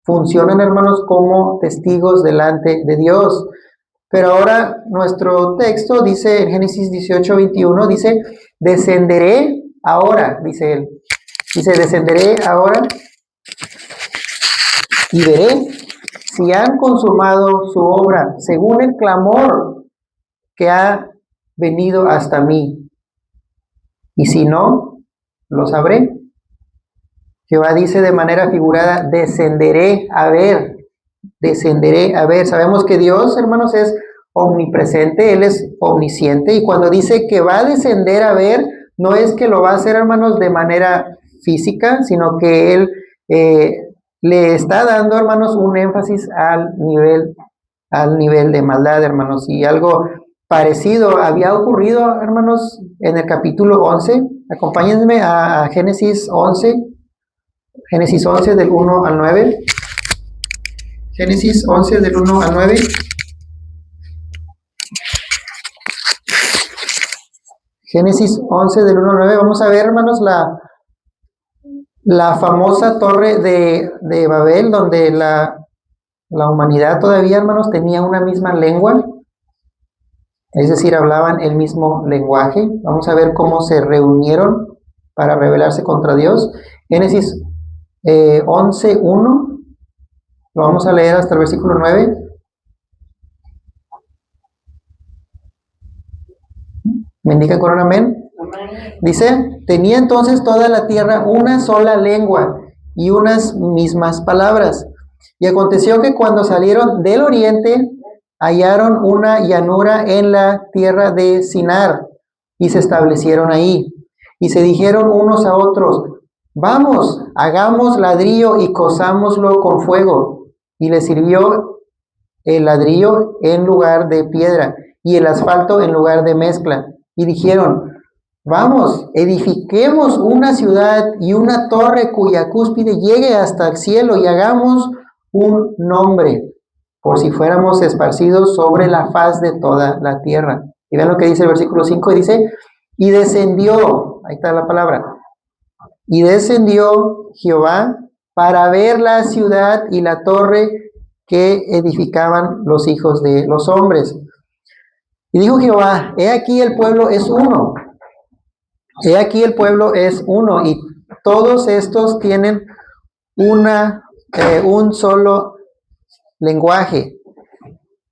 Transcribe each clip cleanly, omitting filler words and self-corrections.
funcionan, hermanos, como testigos delante de Dios. Pero ahora nuestro texto dice en Génesis 18:21, dice, descenderé ahora, dice él. Dice, descenderé ahora y veré si han consumado su obra según el clamor que ha venido hasta mí. Y si no, lo sabré. Jehová dice de manera figurada, descenderé a ver, descenderé a ver. Sabemos que Dios, hermanos, es omnipresente, Él es omnisciente, y cuando dice que va a descender a ver, no es que lo va a hacer, hermanos, de manera física, sino que Él le está dando, hermanos, un énfasis al nivel de maldad, hermanos, y algo parecido había ocurrido, hermanos, en el capítulo 11. Acompáñenme a Génesis 11. Génesis 11 del 1 al 9. Génesis 11 del 1 al 9. Génesis 11 del 1 al 9. Vamos a ver, hermanos, la famosa torre de Babel, donde la humanidad todavía, hermanos, tenía una misma lengua. Es decir, hablaban el mismo lenguaje. Vamos a ver cómo se reunieron para rebelarse contra Dios. Génesis 11:1. Lo vamos a leer hasta el versículo 9. ¿Me indican con un amén? Dice, tenía entonces toda la tierra una sola lengua y unas mismas palabras. Y aconteció que cuando salieron del oriente, hallaron una llanura en la tierra de Sinar y se establecieron ahí. Y se dijeron unos a otros, vamos, hagamos ladrillo y cozámoslo con fuego. Y les sirvió el ladrillo en lugar de piedra y el asfalto en lugar de mezcla. Y dijeron, vamos, edifiquemos una ciudad y una torre cuya cúspide llegue hasta el cielo y hagamos un nombre, por si fuéramos esparcidos sobre la faz de toda la tierra. Y vean lo que dice el versículo 5, dice, y descendió, ahí está la palabra, y descendió Jehová para ver la ciudad y la torre que edificaban los hijos de los hombres. Y dijo Jehová, he aquí el pueblo es uno, he aquí el pueblo es uno, y todos estos tienen un solo lenguaje,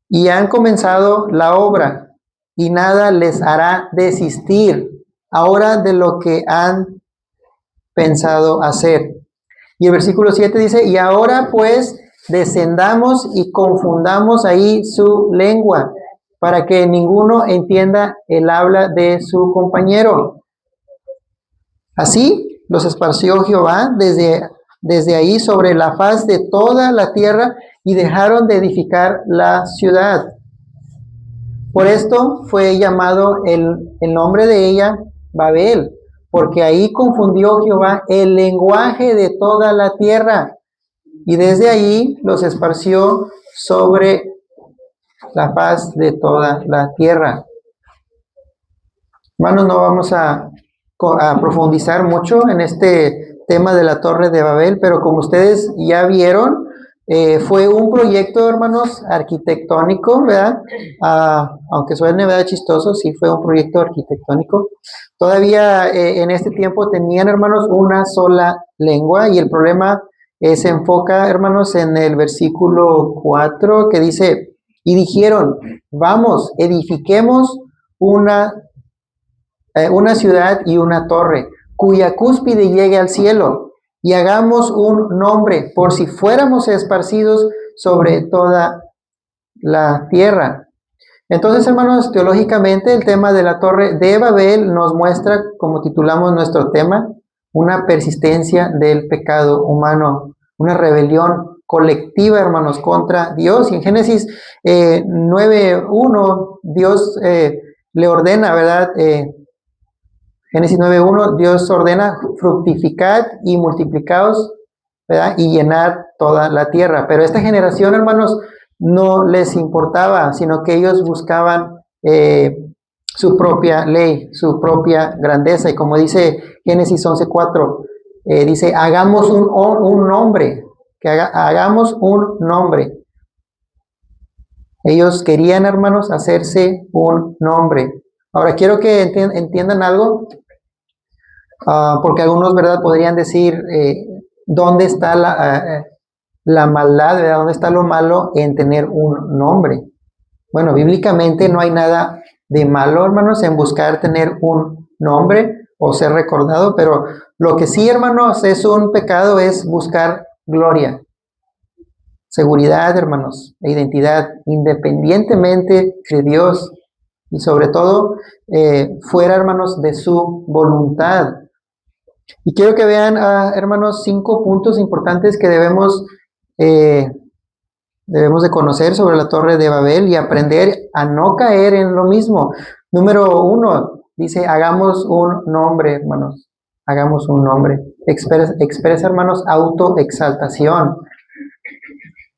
y han comenzado la obra, y nada les hará desistir ahora de lo que han pensado hacer. Y el versículo 7 dice, y ahora pues descendamos y confundamos ahí su lengua, para que ninguno entienda el habla de su compañero. Así los esparció Jehová desde ahí sobre la faz de toda la tierra, y dejaron de edificar la ciudad. Por esto fue llamado el nombre de ella Babel, porque ahí confundió Jehová el lenguaje de toda la tierra, y desde ahí los esparció sobre la faz de toda la tierra. Hermanos, no vamos a profundizar mucho en este tema de la Torre de Babel, pero como ustedes ya vieron, fue un proyecto, hermanos, arquitectónico, ¿verdad? Aunque suene, ¿verdad?, chistoso, sí fue un proyecto arquitectónico. Todavía en este tiempo tenían, hermanos, una sola lengua, y el problema se enfoca, hermanos, en el versículo 4, que dice, y dijeron, vamos, edifiquemos una ciudad y una torre, cuya cúspide llegue al cielo, y hagamos un nombre, por si fuéramos esparcidos sobre toda la tierra. Entonces, hermanos, teológicamente el tema de la Torre de Babel nos muestra, como titulamos nuestro tema, una persistencia del pecado humano, una rebelión colectiva, hermanos, contra Dios. Y en Génesis 9:1, Dios le ordena, ¿verdad? Génesis 9:1, Dios ordena, fructificad y multiplicaos, ¿verdad? Y llenad toda la tierra. Pero esta generación, hermanos, no les importaba, sino que ellos buscaban su propia ley, su propia grandeza. Y como dice Génesis 11:4, dice, hagamos un nombre. que hagamos un nombre. Ellos querían, hermanos, hacerse un nombre. Ahora, quiero que entiendan algo, porque algunos, ¿verdad?, podrían decir, ¿dónde está la maldad, ¿verdad? ¿Dónde está lo malo en tener un nombre? Bueno, bíblicamente no hay nada de malo, hermanos, en buscar tener un nombre o ser recordado, pero lo que sí, hermanos, es un pecado es buscar gloria, seguridad, hermanos, e identidad, independientemente de Dios y sobre todo fuera, hermanos, de su voluntad. Y quiero que vean, hermanos, 5 puntos importantes que debemos de conocer sobre la Torre de Babel y aprender a no caer en lo mismo. Número 1, dice, hagamos un nombre, hermanos. Hagamos un nombre. Expresa, hermanos, autoexaltación.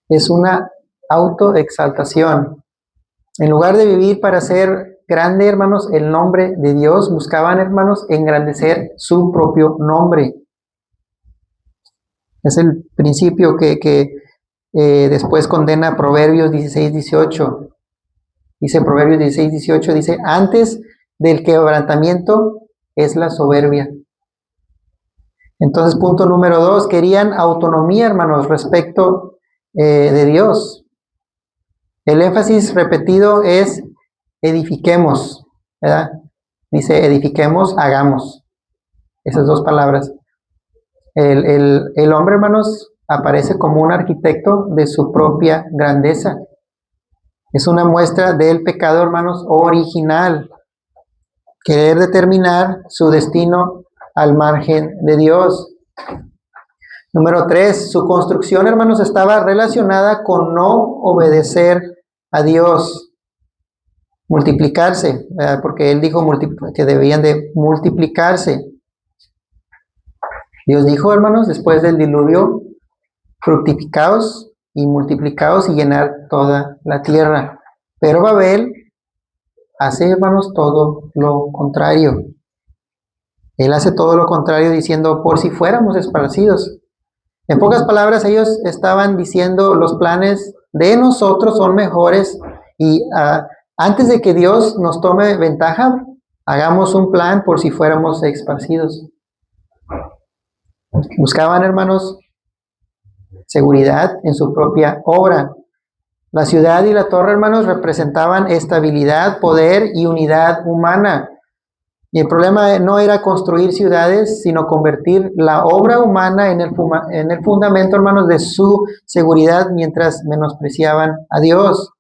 Es una autoexaltación. En lugar de vivir para ser grande, hermanos, el nombre de Dios, buscaban, hermanos, engrandecer su propio nombre. Es el principio que después condena Proverbios 16:18. Dice Proverbios 16:18, dice, antes del quebrantamiento es la soberbia. Entonces, punto número 2, querían autonomía, hermanos, respecto de Dios. El énfasis repetido es edifiquemos, ¿verdad? Dice edifiquemos, hagamos. Esas 2 palabras. El hombre, hermanos, aparece como un arquitecto de su propia grandeza. Es una muestra del pecado, hermanos, original. Querer determinar su destino al margen de Dios. Número 3, su construcción, hermanos, estaba relacionada con no obedecer a Dios. Multiplicarse, porque Él dijo que debían de multiplicarse. Dios dijo, hermanos, después del diluvio, fructificaos y multiplicaos y llenar toda la tierra. Pero Babel hace, hermanos, todo lo contrario. Él hace todo lo contrario diciendo, por si fuéramos esparcidos. En pocas palabras, ellos estaban diciendo, los planes de nosotros son mejores y antes de que Dios nos tome ventaja, hagamos un plan por si fuéramos esparcidos. Buscaban, hermanos, seguridad en su propia obra. La ciudad y la torre, hermanos, representaban estabilidad, poder y unidad humana. Y el problema no era construir ciudades, sino convertir la obra humana en el fundamento, hermanos, de su seguridad mientras menospreciaban a Dios.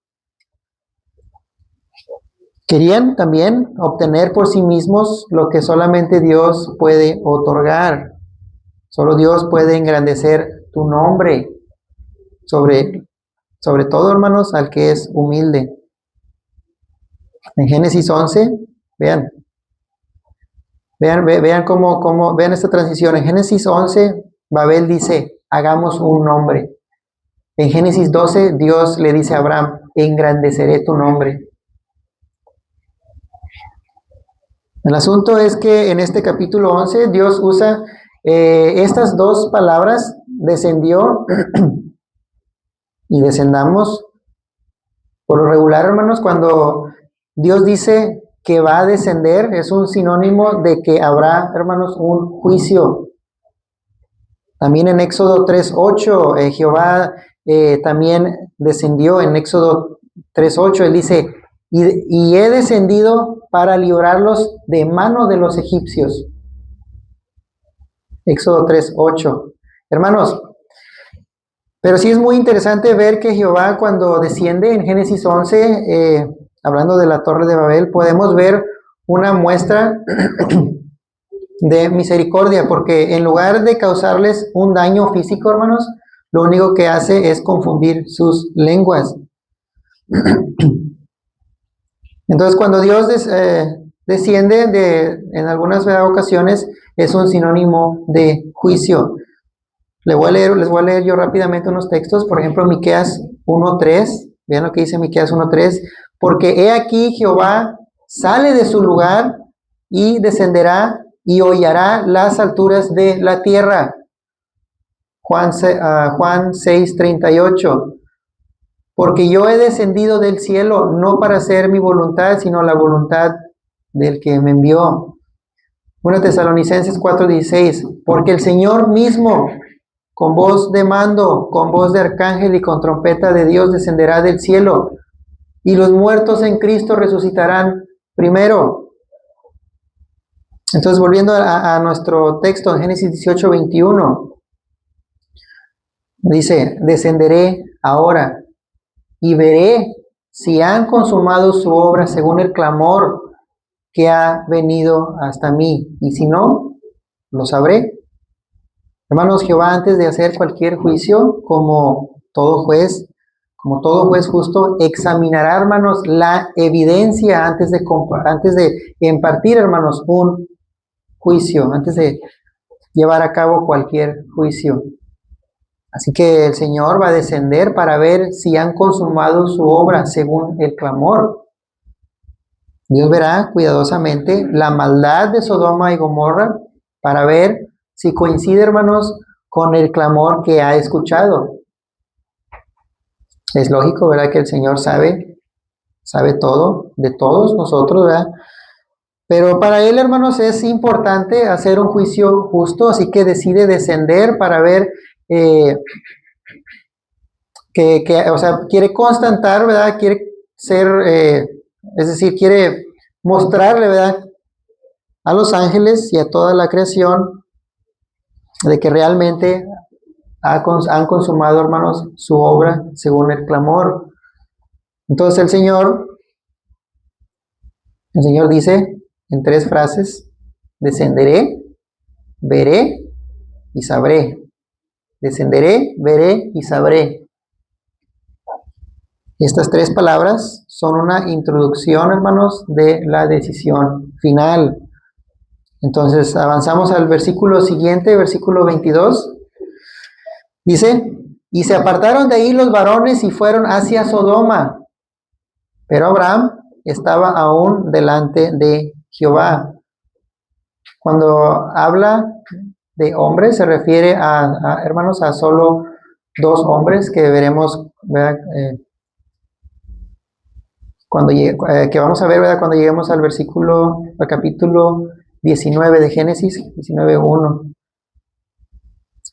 Querían también obtener por sí mismos lo que solamente Dios puede otorgar. Solo Dios puede engrandecer tu nombre sobre todo, hermanos, al que es humilde. En Génesis 11, vean vean esta transición. En Génesis 11, Babel dice, hagamos un nombre. En Génesis 12, Dios le dice a Abraham, engrandeceré tu nombre. El asunto es que en este capítulo 11, Dios usa estas 2 palabras, descendió y descendamos. Por lo regular, hermanos, cuando Dios dice que va a descender, es un sinónimo de que habrá, hermanos, un juicio. También en Éxodo 3:8, Jehová también descendió. En Éxodo 3:8, él dice, y he descendido para librarlos de mano de los egipcios. Éxodo 3:8. Hermanos, pero sí es muy interesante ver que Jehová cuando desciende en Génesis 11, hablando de la Torre de Babel, podemos ver una muestra de misericordia, porque en lugar de causarles un daño físico, hermanos, lo único que hace es confundir sus lenguas. Entonces, cuando Dios desciende en algunas ocasiones, es un sinónimo de juicio. Les voy a leer yo rápidamente unos textos, por ejemplo, Miqueas 1:3, vean lo que dice Miqueas 1:3, porque he aquí Jehová sale de su lugar y descenderá y hollará las alturas de la tierra. Juan 6:38. Porque yo he descendido del cielo no para hacer mi voluntad, sino la voluntad del que me envió. 1 Tesalonicenses 4:16. Porque el Señor mismo, con voz de mando, con voz de arcángel y con trompeta de Dios, descenderá del cielo, y los muertos en Cristo resucitarán primero. Entonces, volviendo a nuestro texto en Génesis 18:21, dice, descenderé ahora y veré si han consumado su obra según el clamor que ha venido hasta mí, y si no, lo sabré. Hermanos, Jehová, antes de hacer cualquier juicio, como todo juez justo, examinará, hermanos, la evidencia antes de impartir, hermanos, un juicio, antes de llevar a cabo cualquier juicio. Así que el Señor va a descender para ver si han consumado su obra según el clamor. Dios verá cuidadosamente la maldad de Sodoma y Gomorra para ver si coincide, hermanos, con el clamor que ha escuchado. Es lógico, ¿verdad? Que el Señor sabe todo de todos nosotros, ¿verdad? Pero para Él, hermanos, es importante hacer un juicio justo, así que decide descender para ver o sea, quiere constatar, ¿verdad? Quiere ser, es decir, quiere mostrarle, ¿verdad?, a los ángeles y a toda la creación de que realmente han consumado, hermanos, su obra según el clamor. Entonces el Señor dice en 3 frases: descenderé, veré y sabré. Descenderé, veré y sabré. Estas 3 palabras son una introducción, hermanos, de la decisión final. Entonces avanzamos al versículo siguiente, versículo 22. Dice, y se apartaron de ahí los varones y fueron hacia Sodoma. Pero Abraham estaba aún delante de Jehová. Cuando habla de hombres, se refiere hermanos, a solo 2 hombres que veremos, ¿verdad? Que vamos a ver, ¿verdad?, cuando lleguemos al capítulo 19 de Génesis, 19:1.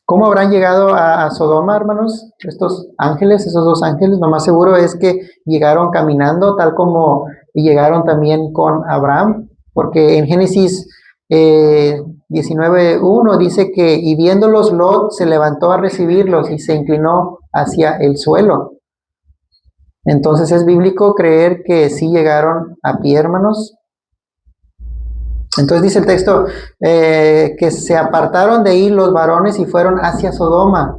¿Cómo habrán llegado a Sodoma, hermanos? Esos 2 ángeles, lo más seguro es que llegaron caminando, tal como llegaron también con Abraham, porque en Génesis 19:1 dice que, y viéndolos, Lot se levantó a recibirlos y se inclinó hacia el suelo. Entonces es bíblico creer que sí llegaron a pie, hermanos. Entonces dice el texto que se apartaron de ahí los varones y fueron hacia Sodoma.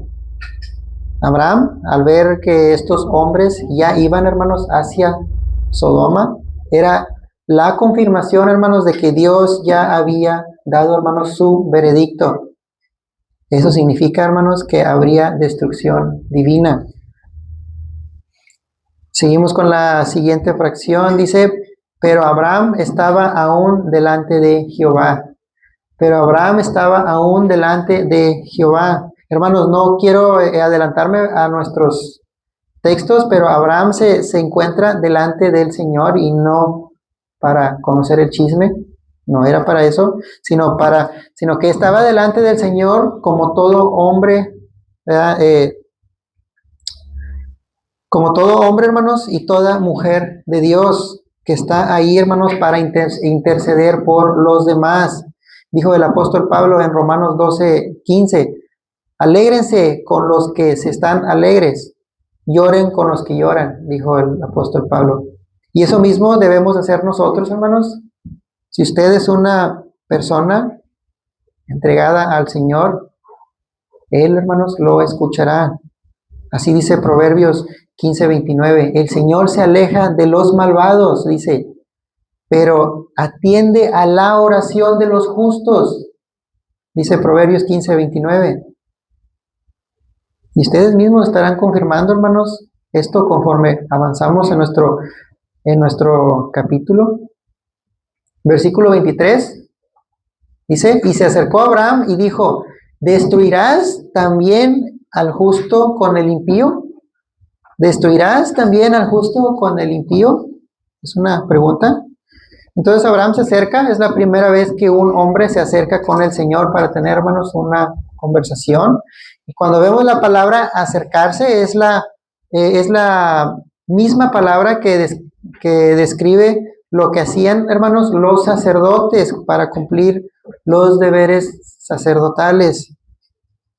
Abraham, al ver que estos hombres ya iban, hermanos, hacia Sodoma, era la confirmación, hermanos, de que Dios ya había dado, hermanos, su veredicto. Eso significa, hermanos, que habría destrucción divina. Seguimos con la siguiente fracción. Dice, pero Abraham estaba aún delante de Jehová. Pero Abraham estaba aún delante de Jehová. Hermanos, no quiero adelantarme a nuestros textos, pero Abraham se encuentra delante del Señor, y no para conocer el chisme, no era para eso, sino que estaba delante del Señor como todo hombre, ¿verdad? Como todo hombre, hermanos, y toda mujer de Dios que está ahí, hermanos, para interceder por los demás. Dijo el apóstol Pablo en Romanos 12:15, alégrense con los que se están alegres, lloren con los que lloran, dijo el apóstol Pablo. Y eso mismo debemos hacer nosotros, hermanos. Si usted es una persona entregada al Señor, Él, hermanos, lo escuchará. Así dice Proverbios 15:29. El Señor se aleja de los malvados, dice, pero atiende a la oración de los justos. Dice Proverbios 15:29. Y ustedes mismos estarán confirmando, hermanos, esto conforme avanzamos en nuestro capítulo. Versículo 23. Dice, y se acercó a Abraham y dijo, ¿destruirás también al justo con el impío? ¿Destruirás también al justo con el impío? Es una pregunta. Entonces Abraham se acerca, es la primera vez que un hombre se acerca con el Señor para tener, hermanos, una conversación. Y cuando vemos la palabra acercarse, es la misma palabra que describe lo que hacían, hermanos, los sacerdotes para cumplir los deberes sacerdotales.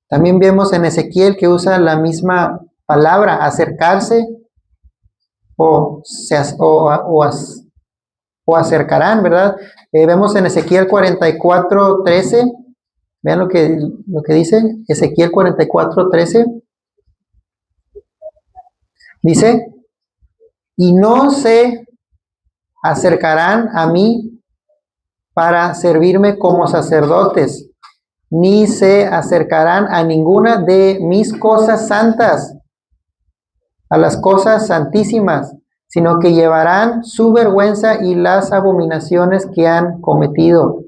También vemos en Ezequiel que usa la misma palabra, acercarse o acercarán, ¿verdad? Vemos en Ezequiel 44:13, vean lo que dice, Ezequiel 44:13, dice, y no se acercarán a mí para servirme como sacerdotes, ni se acercarán a ninguna de mis cosas santas, a las cosas santísimas, sino que llevarán su vergüenza y las abominaciones que han cometido.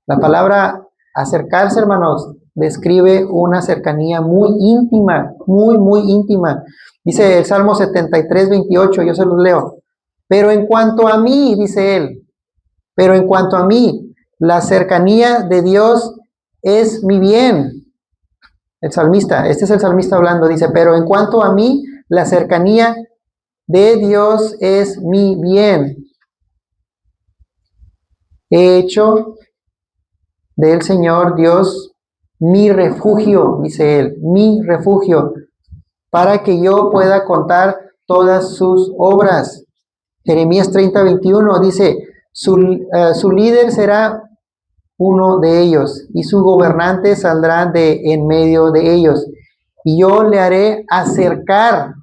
La palabra acercarse, hermanos, describe una cercanía muy íntima, muy, muy íntima. Dice el Salmo 73:28, yo se los leo. Pero en cuanto a mí, dice él, pero en cuanto a mí, la cercanía de Dios es mi bien. El salmista, este es el salmista hablando, dice, pero en cuanto a mí, la cercanía de Dios es mi bien. He hecho del Señor Dios mi refugio, dice él, mi refugio, para que yo pueda contar todas sus obras. Jeremías 30:21 dice, su líder será uno de ellos, y su gobernante saldrá de en medio de ellos. Y yo le haré acercar,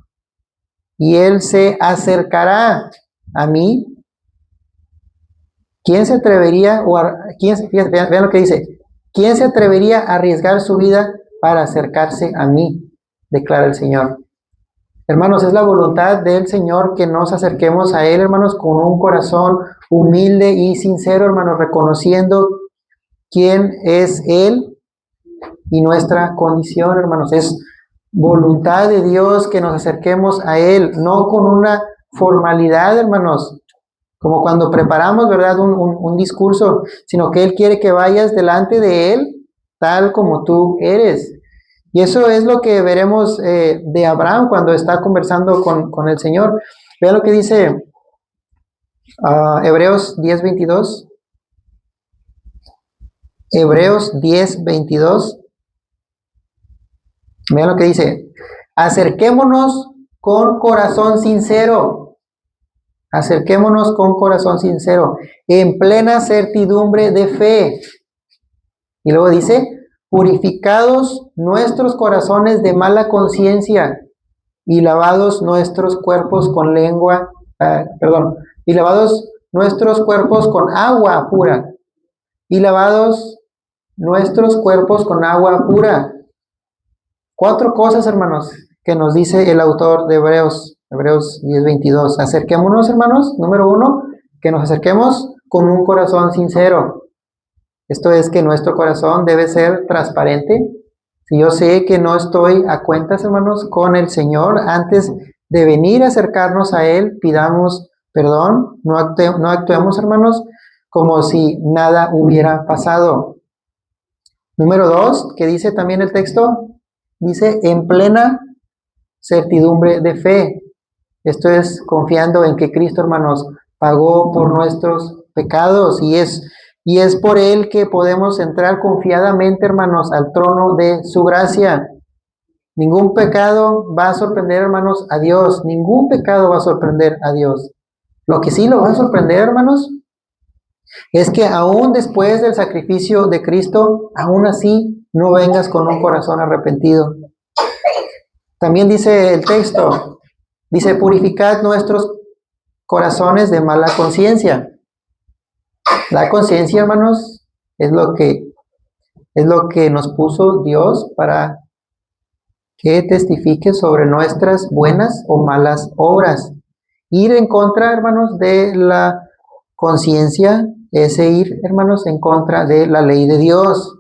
y él se acercará a mí. ¿Quién se atrevería, vean lo que dice, quién se atrevería a arriesgar su vida para acercarse a mí? Declara el Señor. Hermanos, es la voluntad del Señor que nos acerquemos a Él, hermanos, con un corazón humilde y sincero, hermanos, reconociendo quién es Él y nuestra condición, hermanos. Es voluntad de Dios que nos acerquemos a Él, no con una formalidad, hermanos, como cuando preparamos, ¿verdad?, un discurso, sino que Él quiere que vayas delante de Él tal como tú eres. Y eso es lo que veremos de Abraham cuando está conversando con el Señor. Vean lo que dice Hebreos 10:22. Hebreos 10:22. Vean lo que dice. Acerquémonos con corazón sincero. Acerquémonos con corazón sincero, en plena certidumbre de fe. Y luego dice, purificados nuestros corazones de mala conciencia y lavados nuestros cuerpos con y lavados nuestros cuerpos con agua pura. Y lavados nuestros cuerpos con agua pura. 4 cosas, hermanos, que nos dice el autor de Hebreos 10:22. Acerquémonos, hermanos. Número 1, que nos acerquemos con un corazón sincero. Esto es que nuestro corazón debe ser transparente. Si yo sé que no estoy a cuentas, hermanos, con el Señor, antes de venir a acercarnos a Él, pidamos perdón. No actuemos, hermanos, como si nada hubiera pasado. Número 2, que dice también el texto, dice en plena certidumbre de fe. Esto es confiando en que Cristo, hermanos, pagó por nuestros pecados y es por Él que podemos entrar confiadamente, hermanos, al trono de su gracia. Ningún pecado va a sorprender, hermanos, a Dios. Ningún pecado va a sorprender a Dios. Lo que sí lo va a sorprender, hermanos, es que aún después del sacrificio de Cristo, aún así no vengas con un corazón arrepentido. También dice el texto, dice, purificad nuestros corazones de mala conciencia. La conciencia, hermanos, es lo que nos puso Dios para que testifique sobre nuestras buenas o malas obras. Ir en contra, hermanos, de la conciencia es ir, hermanos, en contra de la ley de Dios.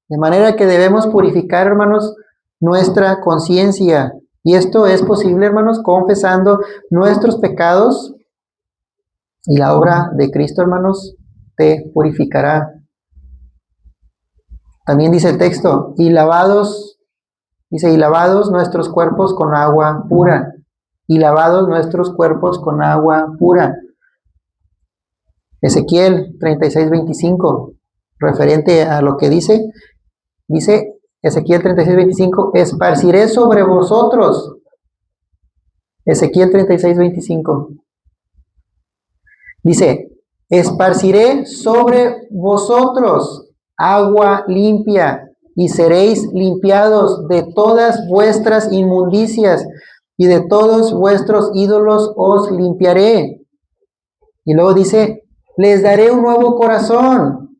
De manera que debemos purificar, hermanos, nuestra conciencia. Y esto es posible, hermanos, confesando nuestros pecados. Y la obra de Cristo, hermanos, te purificará. También dice el texto, y lavados nuestros cuerpos con agua pura. Y lavados nuestros cuerpos con agua pura. Ezequiel 36:25, referente a lo que dice Ezequiel 36:25, esparciré sobre vosotros. Ezequiel 36:25. Dice, esparciré sobre vosotros agua limpia y seréis limpiados de todas vuestras inmundicias y de todos vuestros ídolos os limpiaré. Y luego dice, les daré un nuevo corazón.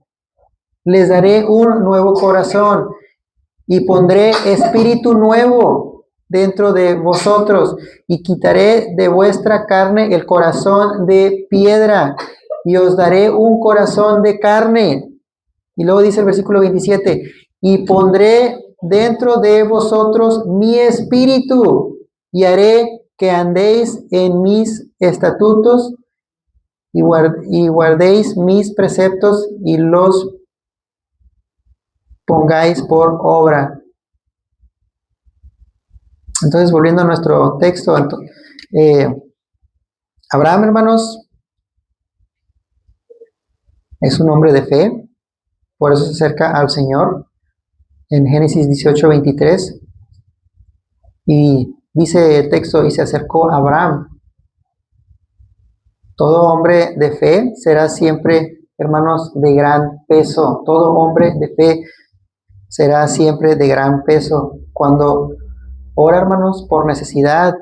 Les daré un nuevo corazón y pondré espíritu nuevo dentro de vosotros y quitaré de vuestra carne el corazón de piedra y os daré un corazón de carne. Y luego dice el versículo 27, y pondré dentro de vosotros mi espíritu y haré que andéis en mis estatutos y guardéis mis preceptos y los pongáis por obra. Entonces, volviendo a nuestro texto, Abraham, hermanos, es un hombre de fe, por eso se acerca al Señor en Génesis 18:23, y dice el texto, y se acercó a Abraham. Todo hombre de fe será siempre, hermanos, de gran peso. Todo hombre de fe será siempre de gran peso. Cuando ora, hermanos, por necesidad,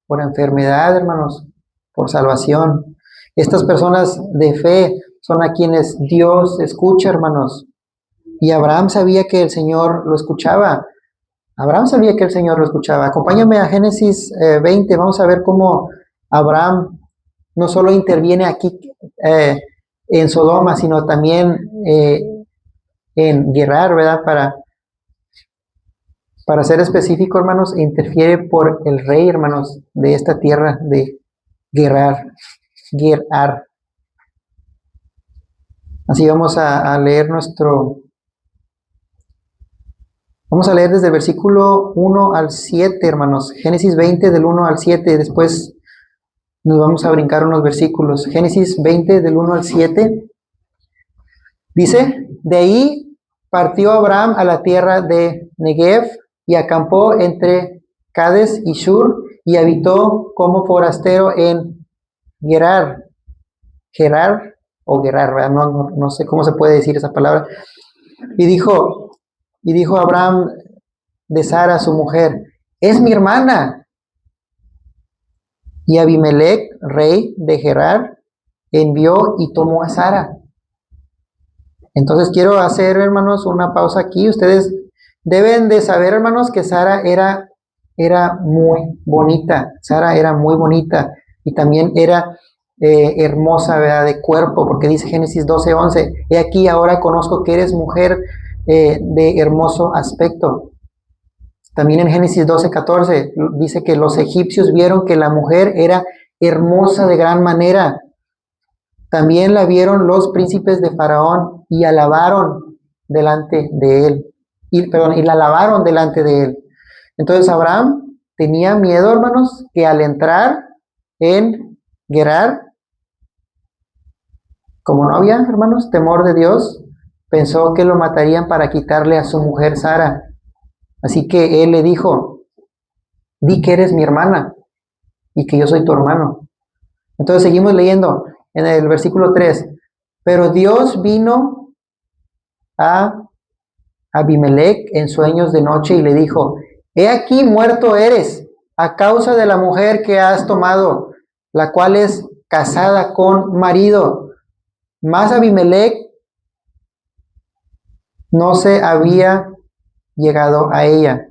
por enfermedad, hermanos, por salvación. Estas personas de fe son a quienes Dios escucha, hermanos. Y Abraham sabía que el Señor lo escuchaba. Abraham sabía que el Señor lo escuchaba. Acompáñame a Génesis 20. Vamos a ver cómo Abraham no solo interviene aquí en Sodoma, sino también en Gerar, ¿verdad? Para ser específico, hermanos, interfiere por el rey, hermanos, de esta tierra de Gerar. Así vamos a leer vamos a leer desde el versículo 1 al 7, hermanos. Génesis 20 del 1 al 7, después nos vamos a brincar unos versículos. Génesis 20 del 1 al 7. Dice, de ahí partió Abraham a la tierra de Negev y acampó entre Cades y Shur y habitó como forastero en Gerar, ¿verdad? No sé cómo se puede decir esa palabra. Y dijo Abraham de Sara, su mujer, es mi hermana. Y Abimelech, rey de Gerar, envió y tomó a Sara. Entonces quiero hacer, hermanos, una pausa aquí. Ustedes deben de saber, hermanos, que Sara era muy bonita. Sara era muy bonita y también era hermosa, ¿verdad? De cuerpo, porque dice Génesis 12:11, he aquí ahora conozco que eres mujer de hermoso aspecto. También en Génesis 12:14 dice que los egipcios vieron que la mujer era hermosa de gran manera. También la vieron los príncipes de Faraón y alabaron delante de él. Y la alabaron delante de él. Entonces Abraham tenía miedo, hermanos, que al entrar en Gerar, como no había, hermanos, temor de Dios, pensó que lo matarían para quitarle a su mujer Sara. Así que él le dijo, di que eres mi hermana y que yo soy tu hermano. Entonces seguimos leyendo en el versículo 3. Pero Dios vino a Abimelech en sueños de noche y le dijo, he aquí muerto eres a causa de la mujer que has tomado, la cual es casada con marido. Mas Abimelech no se había llegado a ella.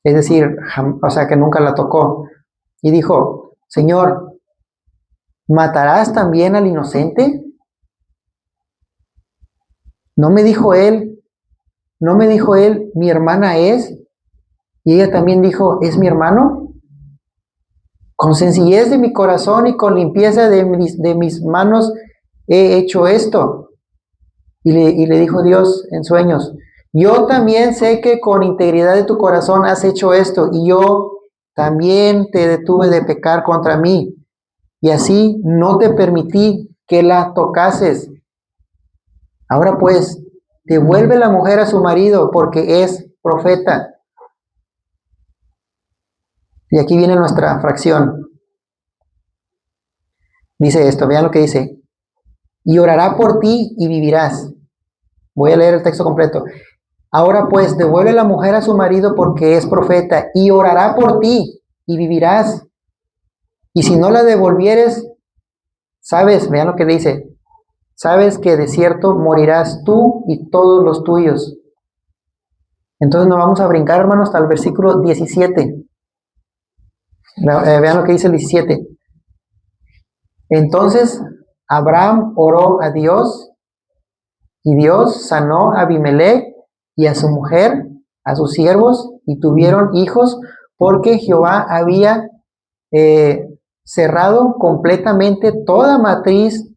Es decir, o sea que nunca la tocó. Y dijo, Señor, ¿matarás también al inocente? ¿No me dijo él ¿no me dijo él, mi hermana es? Y ella también dijo, ¿es mi hermano? Con sencillez de mi corazón y con limpieza de mis manos he hecho esto. Y le dijo Dios en sueños, yo también sé que con integridad de tu corazón has hecho esto, y yo también te detuve de pecar contra mí, y así no te permití que la tocases. Ahora pues, devuelve la mujer a su marido, porque es profeta. Y aquí viene nuestra fracción. Dice esto, vean lo que dice. Y orará por ti y vivirás. Voy a leer el texto completo. Ahora pues, devuelve la mujer a su marido porque es profeta y orará por ti y vivirás. Y si no la devolvieres, sabes, vean lo que dice, sabes que de cierto morirás tú y todos los tuyos. Entonces nos vamos a brincar, hermanos, hasta el versículo 17. Vean lo que dice el 17. Entonces Abraham oró a Dios y Dios sanó a Abimelech y a su mujer, a sus siervos, y tuvieron hijos, porque Jehová había cerrado completamente toda matriz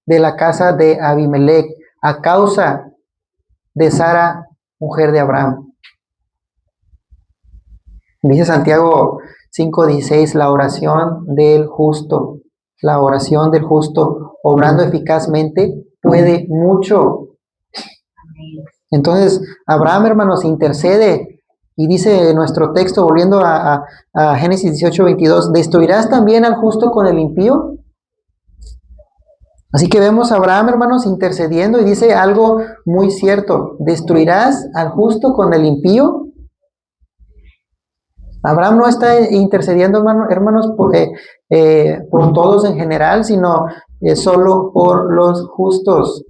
de la casa de Abimelech a causa de Sara, mujer de Abraham. Dice Santiago 5:16, la oración del justo, obrando eficazmente, puede mucho. Entonces, Abraham, hermanos, intercede y dice nuestro texto, volviendo a Génesis 18:22, ¿destruirás también al justo con el impío? Así que vemos a Abraham, hermanos, intercediendo y dice algo muy cierto, ¿destruirás al justo con el impío? Abraham no está intercediendo, hermanos, por todos en general, sino solo por los justos.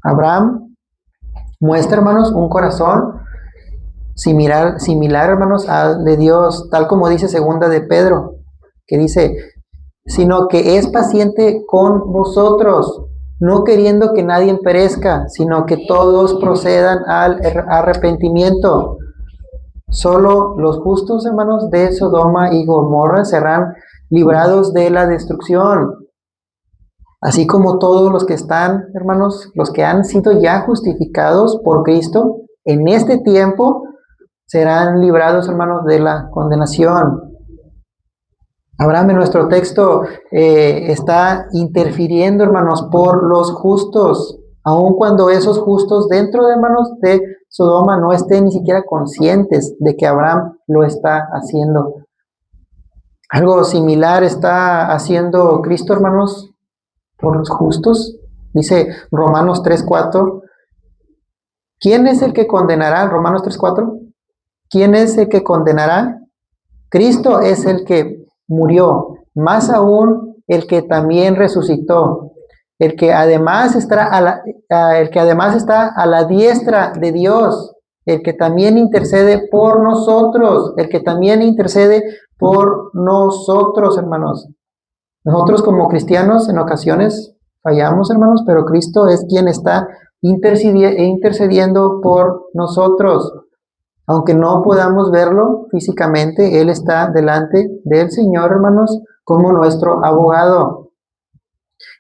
Abraham muestra, hermanos, un corazón similar, hermanos, al de Dios, tal como dice segunda de Pedro, que dice, sino que es paciente con vosotros, no queriendo que nadie perezca, sino que todos procedan al arrepentimiento. Solo los justos, hermanos, de Sodoma y Gomorra serán librados de la destrucción. Así como todos los que están, hermanos, los que han sido ya justificados por Cristo, en este tiempo serán librados, hermanos, de la condenación. Abraham en nuestro texto está interfiriendo, hermanos, por los justos, aun cuando esos justos dentro de, hermanos, de Sodoma no estén ni siquiera conscientes de que Abraham lo está haciendo. Algo similar está haciendo Cristo, hermanos, por los justos. Dice Romanos 3:4. ¿Quién es el que condenará? Romanos 3:4. ¿Quién es el que condenará? Cristo es el que murió, más aún el que también resucitó, el que además está a la diestra de Dios, el que también intercede por nosotros, hermanos. Nosotros como cristianos en ocasiones fallamos, hermanos, pero Cristo es quien está intercediendo por nosotros. Aunque no podamos verlo físicamente, Él está delante del Señor, hermanos, como nuestro abogado.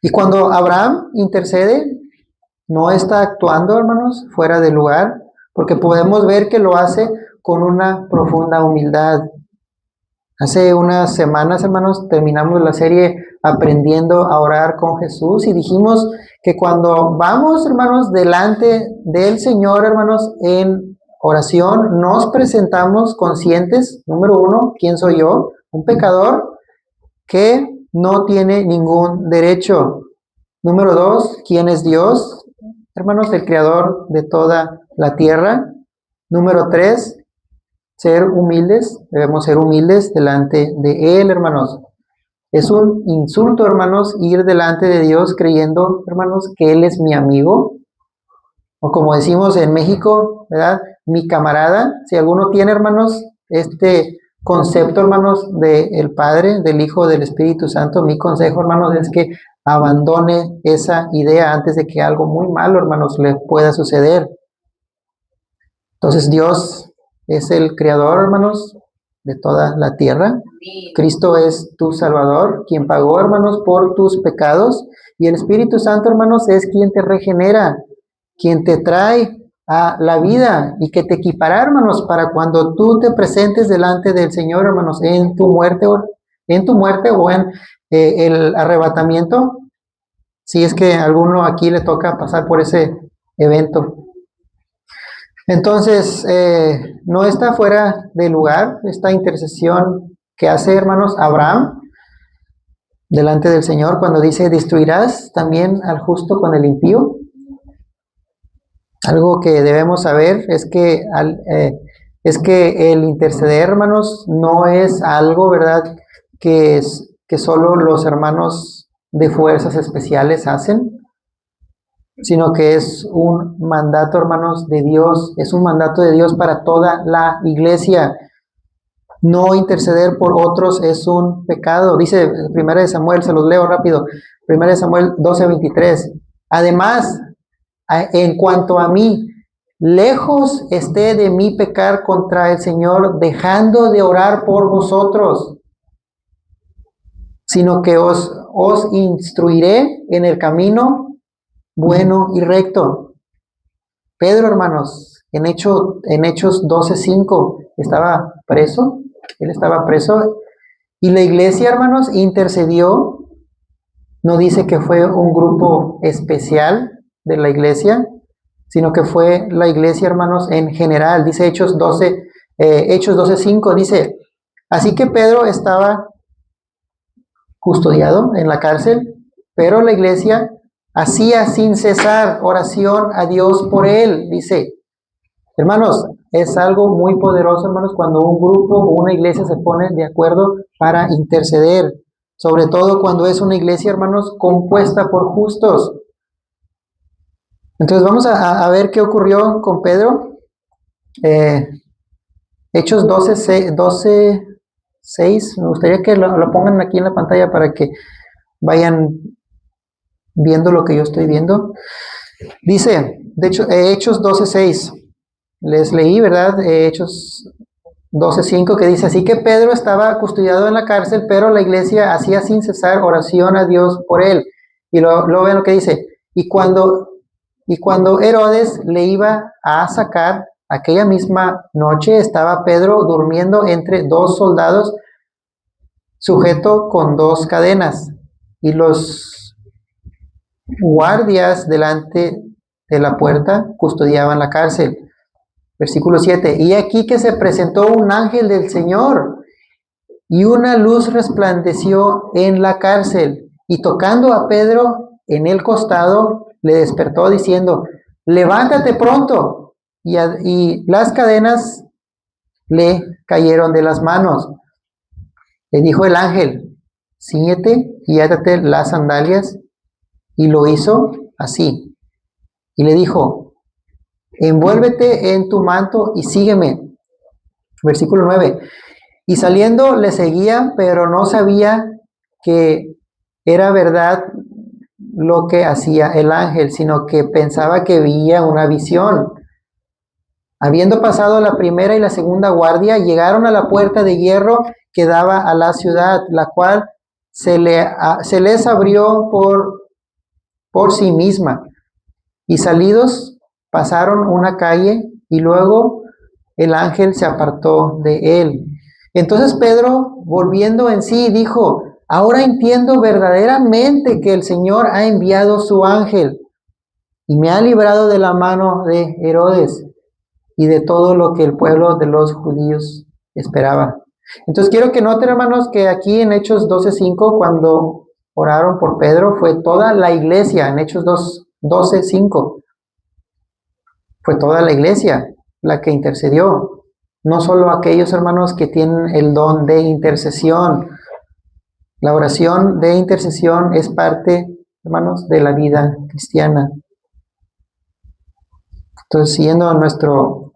Y cuando Abraham intercede, no está actuando, hermanos, fuera de lugar, porque podemos ver que lo hace con una profunda humildad. Hace unas semanas, hermanos, terminamos la serie Aprendiendo a Orar con Jesús y dijimos que cuando vamos, hermanos, delante del Señor, hermanos, en oración, nos presentamos conscientes, número uno, ¿quién soy yo? Un pecador que no tiene ningún derecho. Número dos, ¿quién es Dios? Hermanos, el creador de toda la tierra. Número tres, ser humildes, debemos ser humildes delante de Él, hermanos. Es un insulto, hermanos, ir delante de Dios creyendo, hermanos, que Él es mi amigo. O como decimos en México, ¿verdad? Mi camarada. Si alguno tiene, hermanos, este concepto, hermanos, del Padre, del Hijo, del Espíritu Santo, mi consejo, hermanos, es que abandone esa idea antes de que algo muy malo, hermanos, le pueda suceder. Entonces Dios es el creador, hermanos, de toda la tierra. Cristo es tu Salvador, quien pagó, hermanos, por tus pecados. Y el Espíritu Santo, hermanos, es quien te regenera, quien te trae a la vida y que te equipará, hermanos, para cuando tú te presentes delante del Señor, hermanos, en tu muerte o en el arrebatamiento, si es que a alguno aquí le toca pasar por ese evento. Entonces, no está fuera de lugar esta intercesión que hace, hermanos, Abraham delante del Señor cuando dice, ¿destruirás también al justo con el impío? Algo que debemos saber es que el interceder, hermanos, no es algo, ¿verdad?, que solo los hermanos de fuerzas especiales hacen, sino que es un mandato, hermanos, de Dios, es un mandato de Dios para toda la iglesia. No interceder por otros es un pecado. Dice 1 Samuel, se los leo rápido, 1 Samuel 12:23. Además, en cuanto a mí, lejos esté de mí pecar contra el Señor, dejando de orar por vosotros, sino que os instruiré en el camino bueno y recto. Pedro, hermanos, en Hechos 12:5, estaba preso, él estaba preso, y la iglesia, hermanos, intercedió. No dice que fue un grupo especial de la iglesia, sino que fue la iglesia, hermanos, en general. Dice Hechos 12:5, dice, así que Pedro estaba custodiado en la cárcel, pero la iglesia hacía sin cesar oración a Dios por él, dice. Hermanos, es algo muy poderoso, hermanos, cuando un grupo o una iglesia se pone de acuerdo para interceder, sobre todo cuando es una iglesia, hermanos, compuesta por justos. Entonces vamos a ver qué ocurrió con Pedro. Hechos 12:6, me gustaría que lo pongan aquí en la pantalla para que vayan viendo lo que yo estoy viendo. Dice, de hecho, Hechos 12:6, les leí, ¿verdad? Hechos 12:5, que dice, así que Pedro estaba custodiado en la cárcel, pero la iglesia hacía sin cesar oración a Dios por él. Y luego ven lo que dice, y cuando Herodes le iba a sacar, aquella misma noche estaba Pedro durmiendo entre dos soldados, sujeto con dos cadenas, y los guardias delante de la puerta custodiaban la cárcel. Versículo 7, y aquí que se presentó un ángel del Señor, y una luz resplandeció en la cárcel, y tocando a Pedro en el costado, le despertó diciendo, levántate pronto. Y las cadenas le cayeron de las manos. Le dijo el ángel, ciñete y átate las sandalias. Y lo hizo así. Y le dijo, envuélvete en tu manto y sígueme. Versículo 9. Y saliendo le seguía, pero no sabía que era verdad lo que hacía el ángel, sino que pensaba que veía una visión. Habiendo pasado la primera y la segunda guardia, llegaron a la puerta de hierro que daba a la ciudad, la cual se les abrió por sí misma. Y salidos pasaron una calle y luego el ángel se apartó de él. Entonces Pedro, volviendo en sí, dijo, ahora entiendo verdaderamente que el Señor ha enviado su ángel y me ha librado de la mano de Herodes y de todo lo que el pueblo de los judíos esperaba. Entonces quiero que noten, hermanos, que aquí en Hechos 12:5, cuando oraron por Pedro, fue toda la iglesia. En Hechos 12:5 fue toda la iglesia la que intercedió. No solo aquellos hermanos que tienen el don de intercesión. La oración de intercesión es parte, hermanos, de la vida cristiana. Entonces, siguiendo nuestro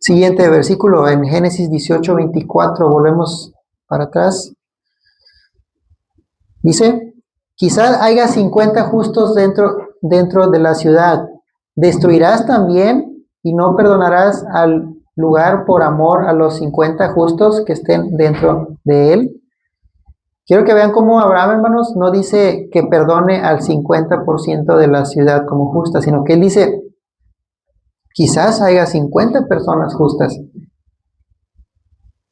siguiente versículo, en Génesis 18:24, volvemos para atrás. Dice, quizás haya 50 justos dentro de la ciudad. ¿Destruirás también y no perdonarás al lugar por amor a los 50 justos que estén dentro de él. Quiero que vean cómo Abraham, hermanos, no dice que perdone al 50% de la ciudad como justa, sino que él dice, quizás haya 50 personas justas.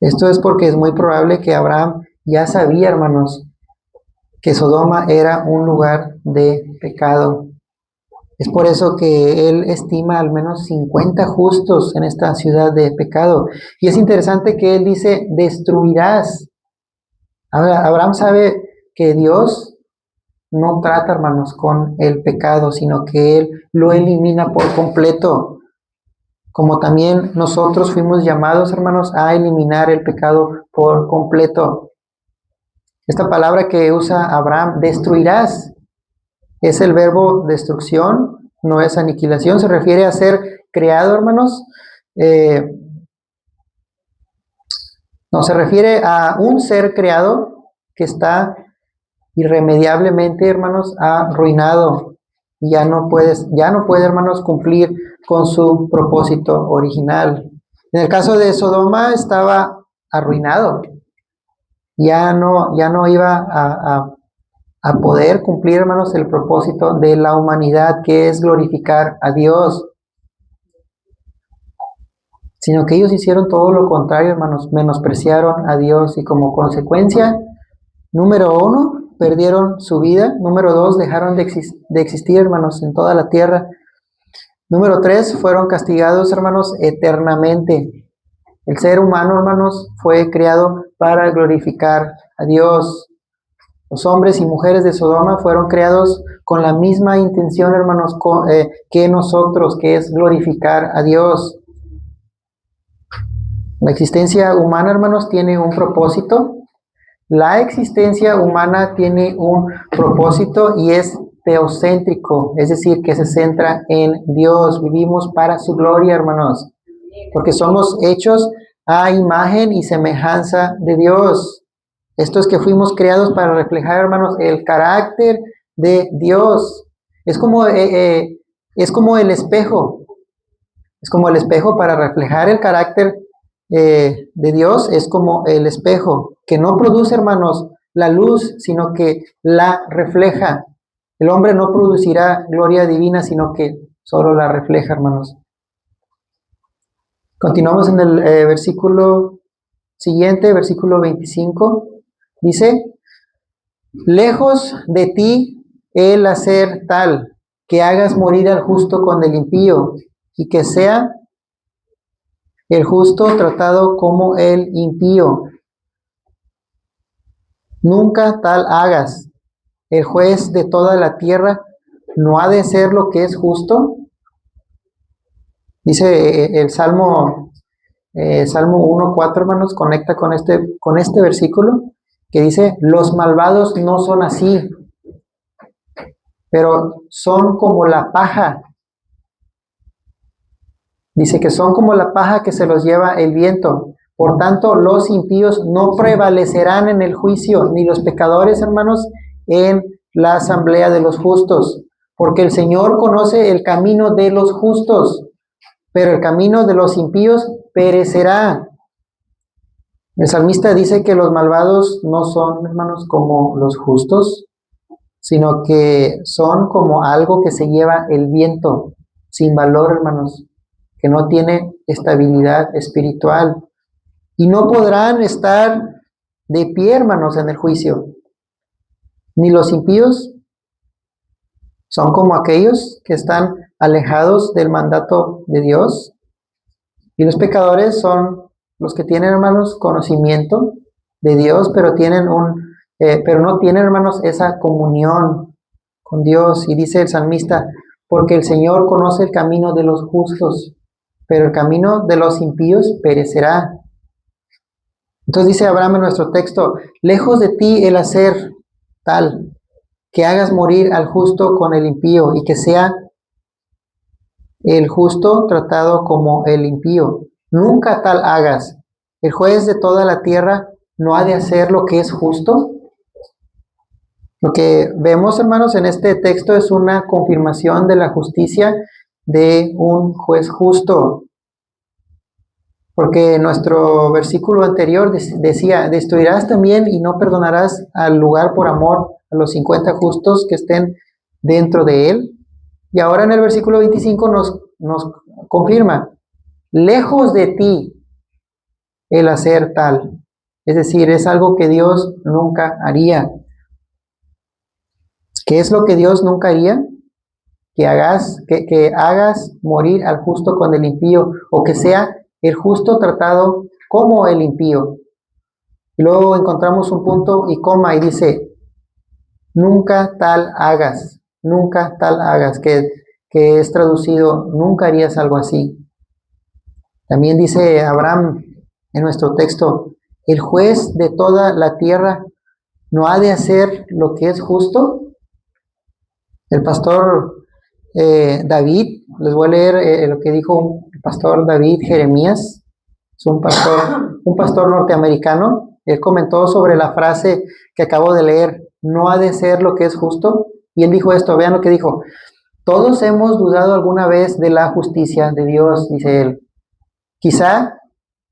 Esto es porque es muy probable que Abraham ya sabía, hermanos, que Sodoma era un lugar de pecado. Es por eso que él estima al menos 50 justos en esta ciudad de pecado. Y es interesante que él dice, destruirás. Ahora, Abraham sabe que Dios no trata, hermanos, con el pecado, sino que él lo elimina por completo. Como también nosotros fuimos llamados, hermanos, a eliminar el pecado por completo. Esta palabra que usa Abraham, destruirás, es el verbo destrucción, no es aniquilación, se refiere a ser creado, hermanos. No, se refiere a un ser creado que está irremediablemente, hermanos, arruinado. Y ya no puede, hermanos, cumplir con su propósito original. En el caso de Sodoma estaba arruinado. Ya no iba a poder cumplir, hermanos, el propósito de la humanidad, que es glorificar a Dios. Sino que ellos hicieron todo lo contrario, hermanos, menospreciaron a Dios y como consecuencia, número 1, perdieron su vida. Número 2, dejaron de existir, hermanos, en toda la tierra. Número 3, fueron castigados, hermanos, eternamente. El ser humano, hermanos, fue creado para glorificar a Dios. Los hombres y mujeres de Sodoma fueron creados con la misma intención, hermanos, que nosotros, que es glorificar a Dios. La existencia humana, hermanos, tiene un propósito. La existencia humana tiene un propósito y es teocéntrico, es decir, que se centra en Dios. Vivimos para su gloria, hermanos, porque somos hechos a imagen y semejanza de Dios. Esto es que fuimos creados para reflejar, hermanos, el carácter de Dios. Es como el espejo. Es como el espejo para reflejar el carácter de Dios. Es como el espejo que no produce, hermanos, la luz, sino que la refleja. El hombre no producirá gloria divina, sino que solo la refleja, hermanos. Continuamos en el versículo siguiente, versículo 25. Dice, lejos de ti el hacer tal, que hagas morir al justo con el impío, y que sea el justo tratado como el impío. Nunca tal hagas. El juez de toda la tierra no ha de ser lo que es justo. Dice el Salmo 1:4, hermanos, conecta con este versículo que dice, los malvados no son así, pero son como la paja. Dice que son como la paja que se los lleva el viento. Por tanto, los impíos no prevalecerán en el juicio, ni los pecadores, hermanos, en la asamblea de los justos. Porque el Señor conoce el camino de los justos, pero el camino de los impíos perecerá. El salmista dice que los malvados no son, hermanos, como los justos, sino que son como algo que se lleva el viento, sin valor, hermanos, que no tiene estabilidad espiritual. Y no podrán estar de pie, hermanos, en el juicio. Ni los impíos son como aquellos que están alejados del mandato de Dios. Y los pecadores son los que tienen, hermanos, conocimiento de Dios, pero no tienen, hermanos, esa comunión con Dios. Y dice el salmista, porque el Señor conoce el camino de los justos, pero el camino de los impíos perecerá. Entonces dice Abraham en nuestro texto, lejos de ti el hacer tal, que hagas morir al justo con el impío, y que sea el justo tratado como el impío. Nunca tal hagas. El juez de toda la tierra no ha de hacer lo que es justo. Lo que vemos, hermanos, en este texto es una confirmación de la justicia de un juez justo. Porque nuestro versículo anterior decía, destruirás también y no perdonarás al lugar por amor a los 50 justos que estén dentro de él. Y ahora en el versículo 25 nos confirma, lejos de ti el hacer tal. Es decir, es algo que Dios nunca haría. ¿Qué es lo que Dios nunca haría? Que hagas morir al justo con el impío, o que sea el justo tratado como el impío. Y luego encontramos un punto y coma y dice, nunca tal hagas, que es traducido, nunca harías algo así. También dice Abraham en nuestro texto, el juez de toda la tierra no ha de hacer lo que es justo. El pastor David, les voy a leer lo que dijo el pastor David Jeremías, es un pastor norteamericano. Él comentó sobre la frase que acabo de leer, no ha de ser lo que es justo, y él dijo esto, vean lo que dijo, todos hemos dudado alguna vez de la justicia de Dios, dice él, quizá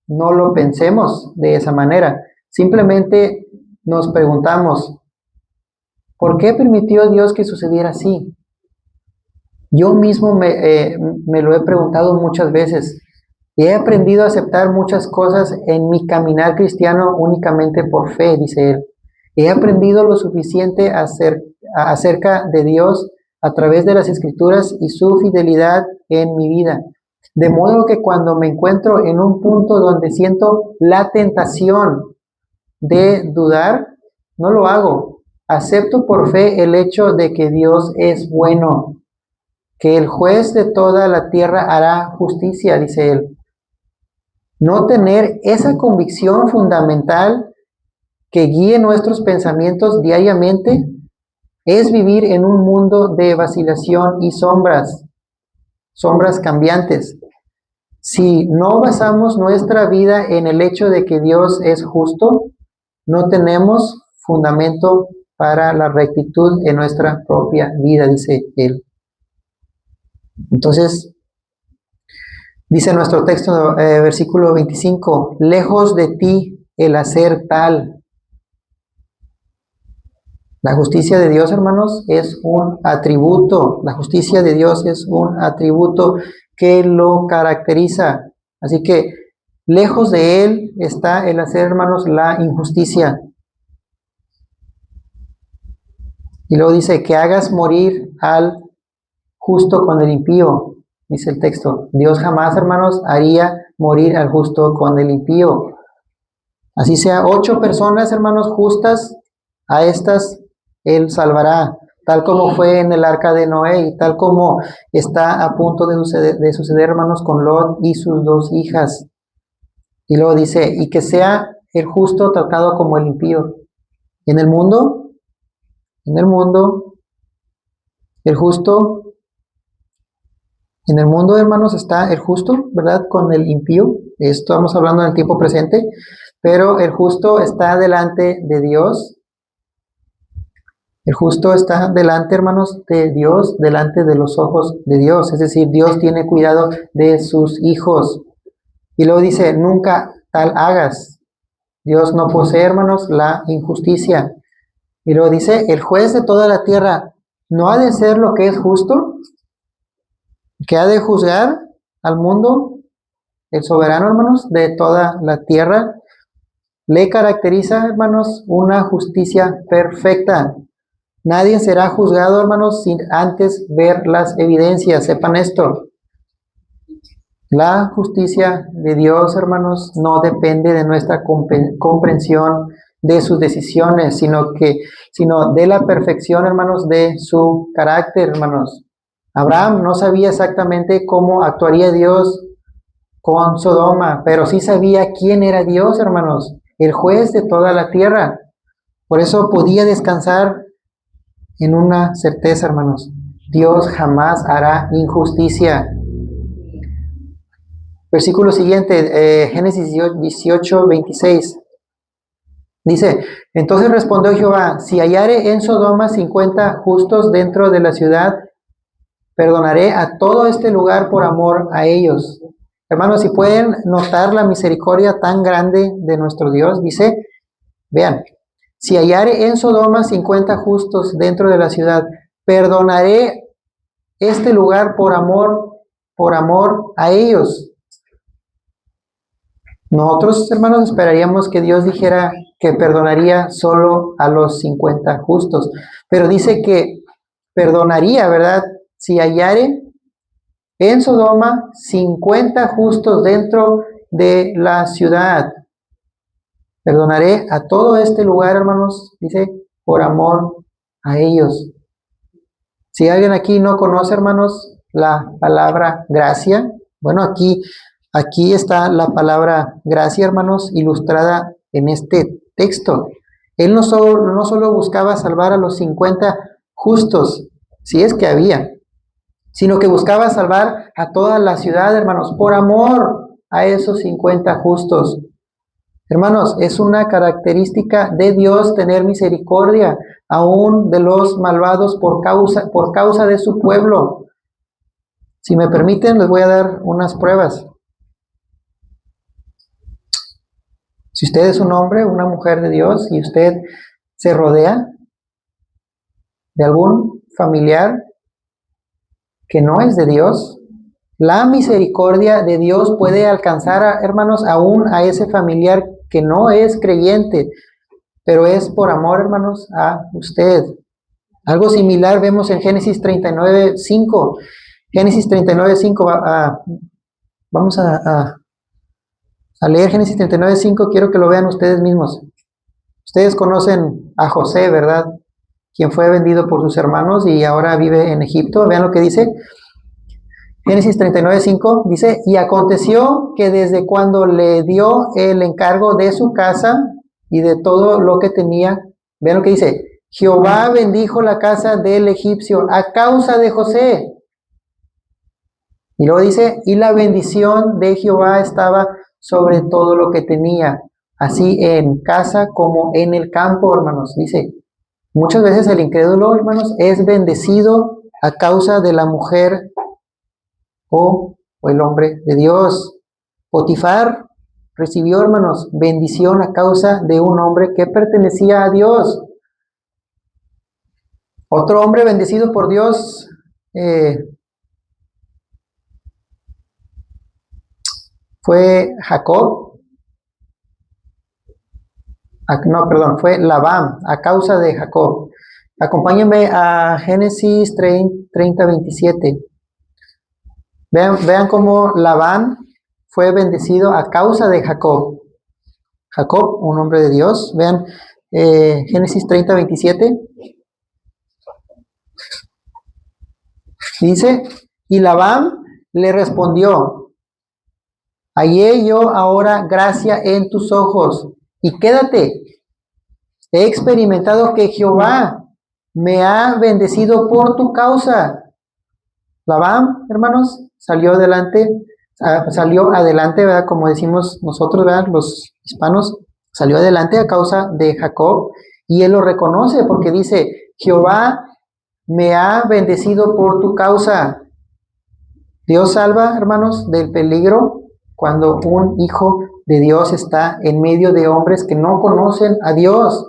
no lo pensemos de esa manera, simplemente nos preguntamos, ¿por qué permitió Dios que sucediera así? Yo mismo me lo he preguntado muchas veces. He aprendido a aceptar muchas cosas en mi caminar cristiano únicamente por fe, dice él. He aprendido lo suficiente acerca de Dios a través de las Escrituras y su fidelidad en mi vida. De modo que cuando me encuentro en un punto donde siento la tentación de dudar, no lo hago. Acepto por fe el hecho de que Dios es bueno, que el juez de toda la tierra hará justicia, dice él. No tener esa convicción fundamental que guíe nuestros pensamientos diariamente es vivir en un mundo de vacilación y sombras cambiantes. Si no basamos nuestra vida en el hecho de que Dios es justo, no tenemos fundamento para la rectitud en nuestra propia vida, dice él. Entonces, dice nuestro texto, versículo 25, lejos de ti el hacer tal. La justicia de Dios, hermanos, es un atributo. La justicia de Dios es un atributo que lo caracteriza. Así que lejos de él está el hacer, hermanos, la injusticia. Y luego dice que hagas morir al justo con el impío. Dice el texto, Dios jamás, hermanos, haría morir al justo con el impío. Así sea 8 personas, hermanos, justas, a estas Él salvará, tal como fue en el arca de Noé y tal como está a punto de suceder, hermanos, con Lot y sus 2 hijas. Y luego dice, y que sea el justo tratado como el impío. En el mundo, el justo, en el mundo, hermanos, está el justo, ¿verdad? Con el impío. Estamos hablando en el tiempo presente, pero el justo está delante de Dios. El justo está delante, hermanos, de Dios, delante de los ojos de Dios. Es decir, Dios tiene cuidado de sus hijos. Y luego dice, nunca tal hagas. Dios no posee, hermanos, la injusticia. Y luego dice, el juez de toda la tierra no ha de ser lo que es justo, que ha de juzgar al mundo, el soberano, hermanos, de toda la tierra. Le caracteriza, hermanos, una justicia perfecta. Nadie será juzgado, hermanos, sin antes ver las evidencias. Sepan esto. La justicia de Dios, hermanos, no depende de nuestra comprensión de sus decisiones, sino de la perfección, hermanos, de su carácter, hermanos. Abraham no sabía exactamente cómo actuaría Dios con Sodoma, pero sí sabía quién era Dios, hermanos, el juez de toda la tierra. Por eso podía descansar en una certeza, hermanos. Dios jamás hará injusticia. Versículo siguiente, Génesis 18, 26. Dice, entonces respondió Jehová, si hallare en Sodoma 50 justos dentro de la ciudad, Perdonaré a todo este lugar por amor a ellos. Hermanos, si pueden notar la misericordia tan grande de nuestro Dios, dice, vean, si hallare en Sodoma 50 justos dentro de la ciudad, perdonaré este lugar por amor a ellos. Nosotros, hermanos, esperaríamos que Dios dijera que perdonaría solo a los 50 justos, pero dice que perdonaría, ¿verdad? Si hallare en Sodoma 50 justos dentro de la ciudad. Perdonaré a todo este lugar, hermanos, dice, por amor a ellos. Si alguien aquí no conoce, hermanos, la palabra gracia, bueno, aquí está la palabra gracia, hermanos, ilustrada en este texto. Él no solo buscaba salvar a los 50 justos, si es que había, sino que buscaba salvar a toda la ciudad, hermanos, por amor a esos 50 justos. Hermanos, es una característica de Dios tener misericordia aún de los malvados por causa de su pueblo. Si me permiten, les voy a dar unas pruebas. Si usted es un hombre, una mujer de Dios, y usted se rodea de algún familiar que no es de Dios, la misericordia de Dios puede alcanzar, hermanos, aún a ese familiar que no es creyente, pero es por amor, hermanos, a usted. Algo similar vemos en Génesis 39:5. Génesis 39:5, vamos a leer Génesis 39:5, quiero que lo vean ustedes mismos. Ustedes conocen a José, ¿verdad? Quien fue vendido por sus hermanos y ahora vive en Egipto. Vean lo que dice. Génesis 39:5 dice, y aconteció que desde cuando le dio el encargo de su casa y de todo lo que tenía, vean lo que dice, Jehová bendijo la casa del egipcio a causa de José. Y luego dice, y la bendición de Jehová estaba sobre todo lo que tenía, así en casa como en el campo, hermanos. Dice, muchas veces el incrédulo, hermanos, es bendecido a causa de la mujer o el hombre de Dios. Potifar recibió, hermanos, bendición a causa de un hombre que pertenecía a Dios. Otro hombre bendecido por Dios fue Jacob. Fue Labán, a causa de Jacob. Acompáñenme a Génesis 30:27. Vean cómo Labán fue bendecido a causa de Jacob. Jacob, un hombre de Dios. Vean Génesis 30:27. Dice, y Labán le respondió, hallé yo ahora gracia en tus ojos, y quédate. He experimentado que Jehová me ha bendecido por tu causa. Labán, hermanos, salió adelante, ¿verdad? Como decimos nosotros, ¿verdad? Los hispanos, salió adelante a causa de Jacob, y él lo reconoce porque dice, Jehová me ha bendecido por tu causa. Dios salva, hermanos, del peligro cuando un hijo de Dios está en medio de hombres que no conocen a Dios.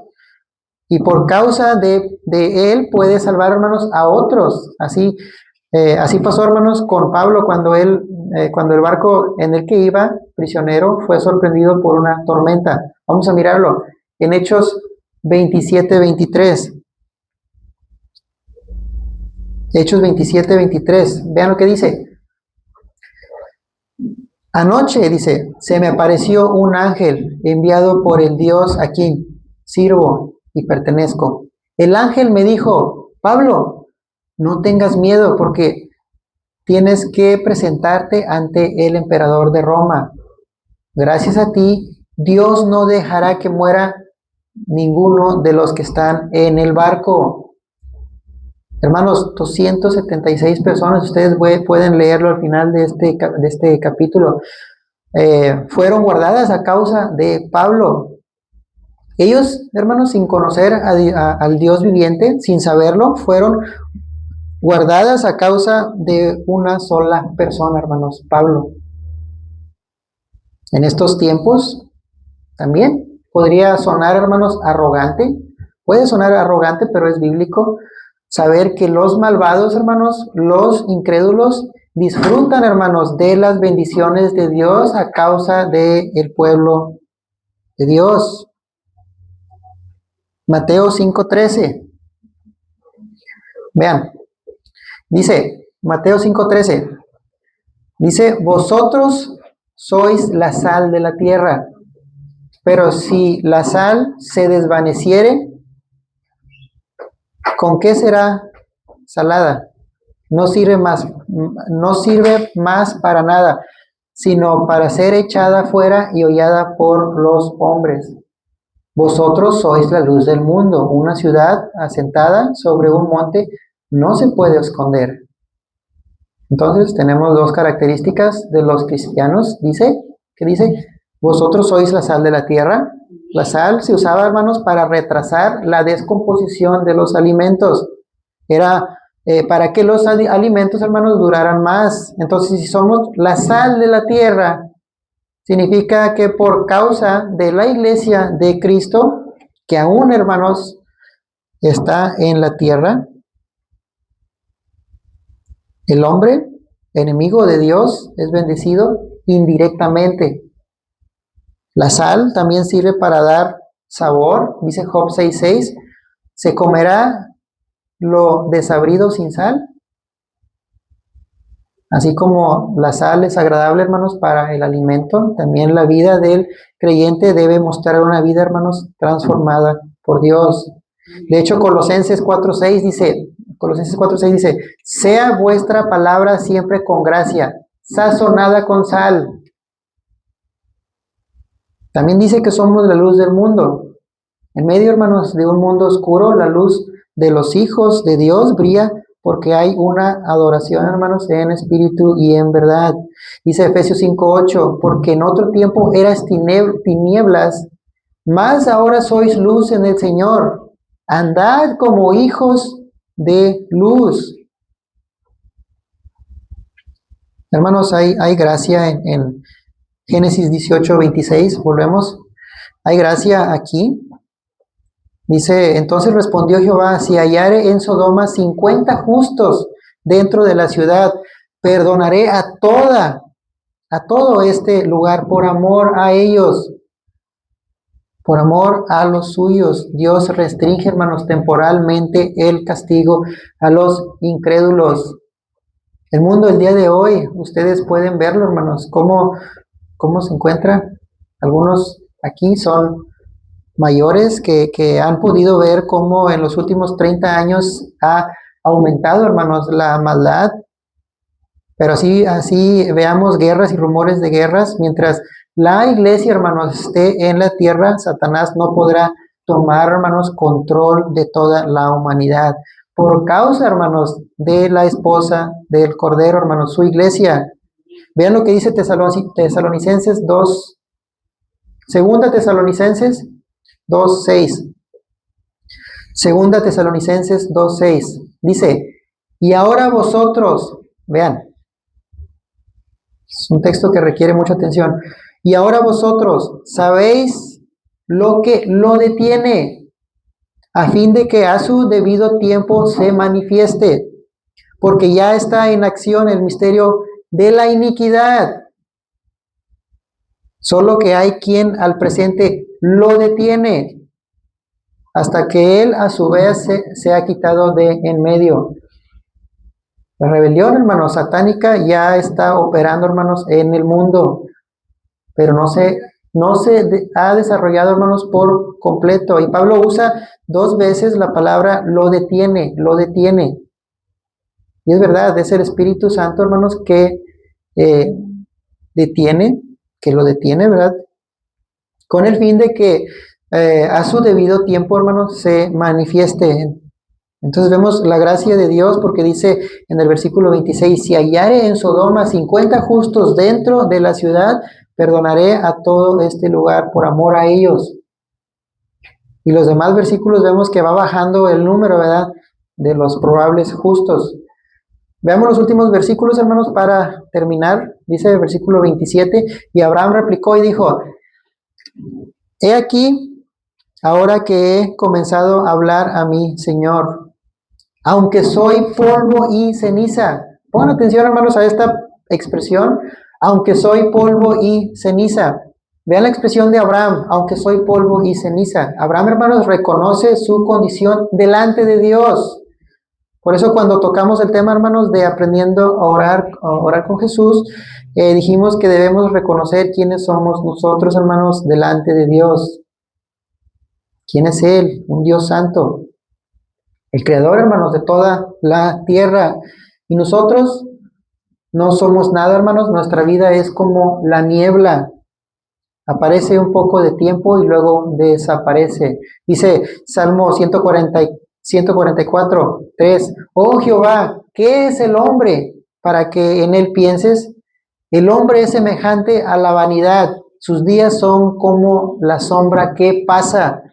Y por causa de él puede salvar, hermanos, a otros. Así pasó, hermanos, con Pablo cuando el barco en el que iba, prisionero, fue sorprendido por una tormenta. Vamos a mirarlo en Hechos 27:23. Hechos 27:23. Vean lo que dice. Anoche, dice, se me apareció un ángel enviado por el Dios a quien sirvo y pertenezco. El ángel me dijo, Pablo, no tengas miedo porque tienes que presentarte ante el emperador de Roma. Gracias a ti, Dios no dejará que muera ninguno de los que están en el barco. Hermanos, 276 personas, ustedes pueden leerlo al final de este capítulo, fueron guardadas a causa de Pablo. Ellos, hermanos, sin conocer al Dios viviente, sin saberlo, fueron guardadas a causa de una sola persona, hermanos, Pablo. En estos tiempos también podría sonar, hermanos, arrogante. Puede sonar arrogante, pero es bíblico saber que los malvados, hermanos, los incrédulos, disfrutan, hermanos, de las bendiciones de Dios a causa del pueblo de Dios. Mateo 5:13. Vean, dice, Mateo 5:13, dice, vosotros sois la sal de la tierra, pero si la sal se desvaneciere, ¿con qué será salada? No sirve más para nada, sino para ser echada fuera y hollada por los hombres. Vosotros sois la luz del mundo. Una ciudad asentada sobre un monte no se puede esconder. Entonces tenemos dos características de los cristianos. Dice, vosotros sois la sal de la tierra. La sal se usaba, hermanos, para retrasar la descomposición de los alimentos. Era para que los alimentos, hermanos, duraran más. Entonces, si somos la sal de la tierra, significa que por causa de la iglesia de Cristo, que aún, hermanos, está en la tierra, el hombre, enemigo de Dios, es bendecido indirectamente. La sal también sirve para dar sabor, dice Job 6:6, ¿se comerá lo desabrido sin sal? Así como la sal es agradable, hermanos, para el alimento, también la vida del creyente debe mostrar una vida, hermanos, transformada por Dios. De hecho, Colosenses 4:6 dice, sea vuestra palabra siempre con gracia, sazonada con sal. También dice que somos la luz del mundo. En medio, hermanos, de un mundo oscuro, la luz de los hijos de Dios brilla porque hay una adoración, hermanos, en espíritu y en verdad. Dice Efesios 5:8, porque en otro tiempo eras tinieblas, mas ahora sois luz en el Señor. Andad como hijos de luz. Hermanos, hay gracia en Génesis 18:26, volvemos. Hay gracia aquí. Dice, entonces respondió Jehová, si hallare en Sodoma 50 justos dentro de la ciudad, perdonaré a todo este lugar por amor a ellos, por amor a los suyos. Dios restringe, hermanos, temporalmente el castigo a los incrédulos. El mundo el día de hoy, ustedes pueden verlo, hermanos, cómo se encuentra. Algunos aquí son mayores que han podido ver cómo en los últimos 30 años ha aumentado, hermanos, la maldad. Pero así veamos guerras y rumores de guerras. Mientras la iglesia, hermanos, esté en la tierra, Satanás no podrá tomar, hermanos, control de toda la humanidad. Por causa, hermanos, de la esposa del Cordero, hermanos, su iglesia. Vean lo que dice Tesalonicenses 2. Segunda Tesalonicenses 2:6. Segunda Tesalonicenses 2:6. Dice, y ahora vosotros, vean, es un texto que requiere mucha atención. Y ahora vosotros sabéis lo que lo detiene, a fin de que a su debido tiempo se manifieste, porque ya está en acción el misterio de la iniquidad. Solo que hay quien al presente lo detiene, hasta que él a su vez se ha quitado de en medio. La rebelión, hermanos, satánica ya está operando, hermanos, en el mundo, pero no se ha desarrollado, hermanos, por completo. Y Pablo usa 2 veces la palabra lo detiene. Y es verdad, es el Espíritu Santo, hermanos, que lo detiene, ¿verdad? Con el fin de que a su debido tiempo, hermanos, se manifieste. Entonces vemos la gracia de Dios porque dice en el versículo 26, si hallare en Sodoma 50 justos dentro de la ciudad, perdonaré a todo este lugar por amor a ellos. Y los demás versículos vemos que va bajando el número, ¿verdad?, de los probables justos. Veamos los últimos versículos, hermanos, para terminar. Dice el versículo 27, y Abraham replicó y dijo, he aquí, ahora que he comenzado a hablar a mi Señor, aunque soy polvo y ceniza. Pongan atención, hermanos, a esta expresión, aunque soy polvo y ceniza. Vean la expresión de Abraham, aunque soy polvo y ceniza. Abraham, hermanos, reconoce su condición delante de Dios. Por eso cuando tocamos el tema, hermanos, de aprendiendo a orar con Jesús, dijimos que debemos reconocer quiénes somos nosotros, hermanos, delante de Dios. ¿Quién es Él? Un Dios santo. El creador, hermanos, de toda la tierra. Y nosotros no somos nada, hermanos. Nuestra vida es como la niebla. Aparece un poco de tiempo y luego desaparece. Dice Salmo 144, 3. Oh Jehová, ¿qué es el hombre para que en él pienses? El hombre es semejante a la vanidad. Sus días son como la sombra que pasa.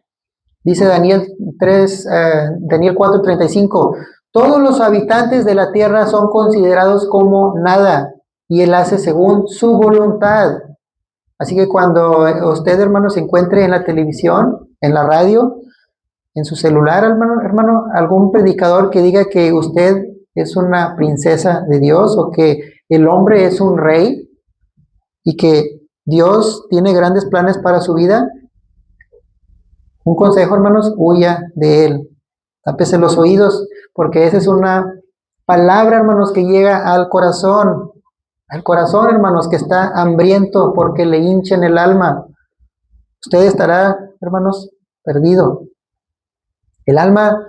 Dice Daniel 4:35, todos los habitantes de la tierra son considerados como nada, y él hace según su voluntad. Así que cuando usted, hermano, se encuentre en la televisión, en la radio, en su celular, hermano, algún predicador que diga que usted es una princesa de Dios o que el hombre es un rey y que Dios tiene grandes planes para su vida, un consejo, hermanos, huya de él. Tápese los oídos, porque esa es una palabra, hermanos, que llega al corazón, hermanos, que está hambriento porque le hinchen el alma. Usted estará, hermanos, perdido. El alma,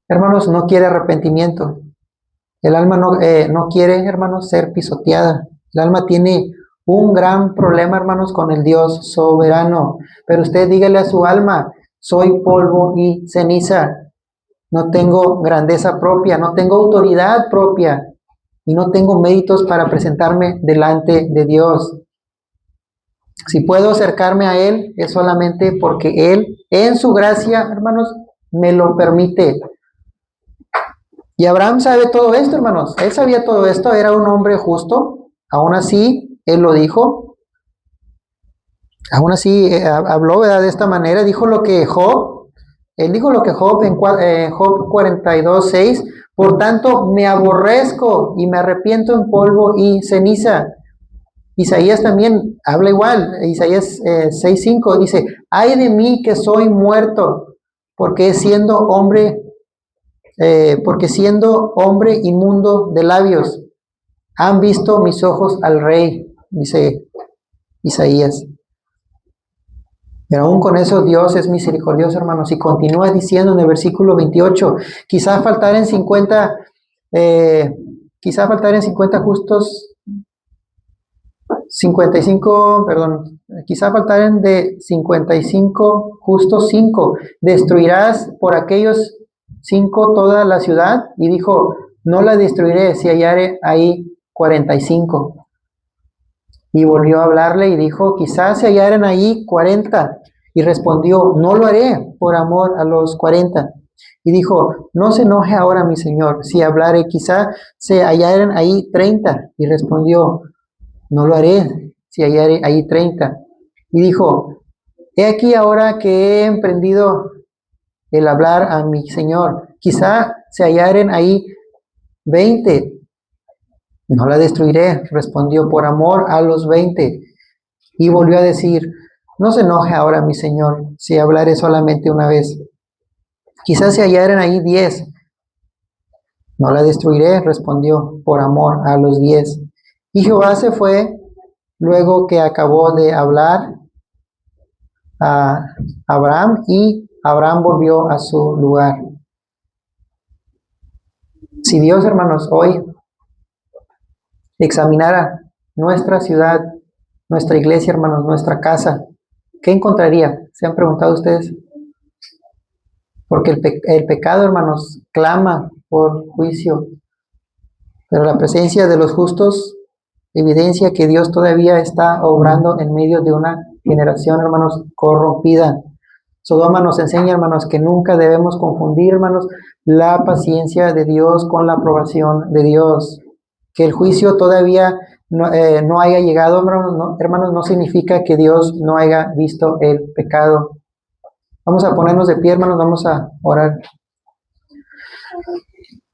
hermanos, no quiere arrepentimiento. El alma no quiere, hermanos, ser pisoteada. El alma tiene un gran problema, hermanos, con el Dios soberano. Pero usted dígale a su alma, soy polvo y ceniza. No tengo grandeza propia, no tengo autoridad propia y no tengo méritos para presentarme delante de Dios. Si puedo acercarme a Él es solamente porque Él, en su gracia, hermanos, me lo permite. Y Abraham sabe todo esto, hermanos. Él sabía todo esto, era un hombre justo. Aún así, él lo dijo. Aún así, habló, ¿verdad? De esta manera. Dijo lo que Job, él dijo lo que Job en Job 42:6. Por tanto, me aborrezco y me arrepiento en polvo y ceniza. Isaías también habla igual. Isaías 6:5 dice, ay de mí que soy muerto, porque siendo hombre inmundo de labios, han visto mis ojos al Rey, dice Isaías. Pero aún con eso Dios es misericordioso, hermanos, y continúa diciendo en el versículo 28, quizá faltar en 50 justos, 55, perdón, quizá faltaren de 55 justos 5, destruirás por aquellos 5 toda la ciudad, y dijo, no la destruiré si hallare ahí 45. Y volvió a hablarle y dijo, quizás se hallaren ahí 40. Y respondió, no lo haré por amor a los 40. Y dijo, no se enoje ahora mi señor, si hablare, quizá se hallaren ahí 30. Y respondió, no lo haré si hallare ahí 30. Y dijo, he aquí ahora que he emprendido el hablar a mi señor, quizá se hallaren ahí 20. No la destruiré, respondió, por amor a los 20. Y volvió a decir, no se enoje ahora mi señor, si hablaré solamente una vez. Quizás se hallaren ahí 10. No la destruiré, respondió, por amor a los 10. Y Jehová se fue, luego que acabó de hablar a Abraham, y Abraham volvió a su lugar. Si Dios, hermanos, hoy examinara nuestra ciudad, nuestra iglesia, hermanos, nuestra casa, ¿qué encontraría? ¿Se han preguntado ustedes? Porque el pecado, hermanos, clama por juicio, pero la presencia de los justos evidencia que Dios todavía está obrando en medio de una generación, hermanos, corrompida. Sodoma nos enseña, hermanos, que nunca debemos confundir, hermanos, la paciencia de Dios con la aprobación de Dios. Que el juicio todavía no haya llegado, hermanos, no significa que Dios no haya visto el pecado. Vamos a ponernos de pie, hermanos, vamos a orar.